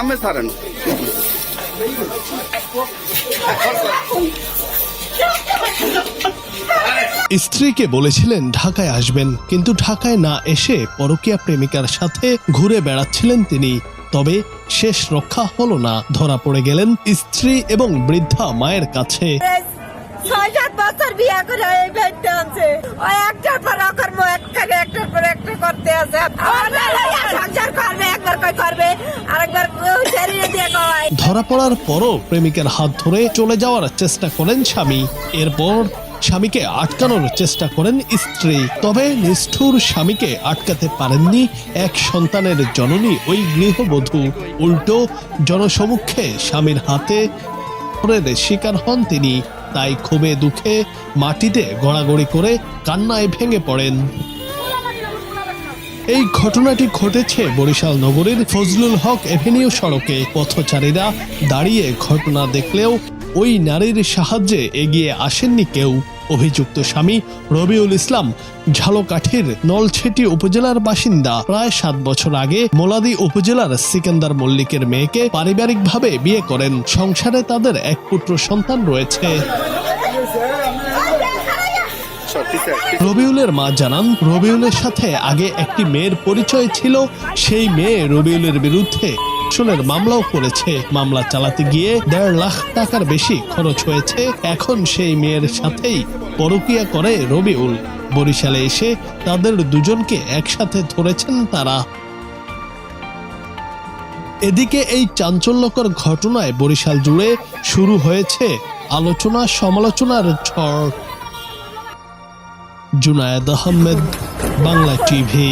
নামে ছাড়েন। স্ত্রীকে বলেছিলেন ঢাকায় আসবেন, কিন্তু ঢাকায় না এসে পরকীয়া প্রেমিকার সাথে ঘুরে বেড়াচ্ছিলেন তিনি। তবে শেষ রক্ষা হলো না, ধরা পড়ে গেলেন স্ত্রী এবং বৃদ্ধা মায়ের কাছে। ৬-৭ বছর বিয়ে করে এই বেডতে আছে, ওই একটার পর অকর্ম, একটার পর একটা করতে আছে। সংসার করবে, একবার কই করবে, আরেকবার শরীরে দিয়ে কয়। ধরা পড়ার পরও প্রেমিকের হাত ধরে চলে যাওয়ার চেষ্টা করেন স্বামী। এরপর স্বামীকে আটকানোর চেষ্টা করেন স্ত্রী। তবে নিষ্ঠুর স্বামীকে আটকাতে পারেননি এক সন্তানের জননী ওই গৃহবধূ। উল্টো জনসমক্ষে স্বামীর হাতে শিকার হন তিনি। তাই ক্ষোভে দুঃখে মাটিতে গড়াগড়ি করে কান্নায় ভেঙে পড়েন। এই ঘটনাটি ঘটেছে বরিশাল নগরীর ফজলুল হক এভিনিউ সড়কে। পথচারীরা দাঁড়িয়ে ঘটনা দেখলেও ওই নারীর সাহায্যে এগিয়ে আসেননি কেউ। অভিযুক্ত স্বামী রবিউল ইসলাম ঝালকাঠির নলছিটি উপজেলার বাসিন্দা। প্রায় 7 বছর আগে মোলাদি উপজেলার সিকান্দার মল্লিকের মেয়েকে পারিবারিকভাবে বিয়ে করেন। সংসারে তাদের এক পুত্র সন্তান রয়েছে। রবিউলের মা জানান, রবিউলের সাথে আগে একটি মেয়ের পরিচয় ছিল। সেই মেয়ে রবিউলের বিরুদ্ধে ধর্ষণের মামলাও করেছে। মামলা চালাতে গিয়ে 1.5 লাখ টাকার বেশি খরচ হয়েছে। এখন সেই মেয়ের সাথেই পরকীয়া করে রবিউল। বরিশালে এসে তাদের দুজনকে একসাথে ধরেছেন তারা। এদিকে এই চাঞ্চল্যকর ঘটনায় বরিশাল জুড়ে শুরু হয়েছে আলোচনা সমালোচনার ঝড়। জুনায়েদ আহমেদ, বাংলা টিভি।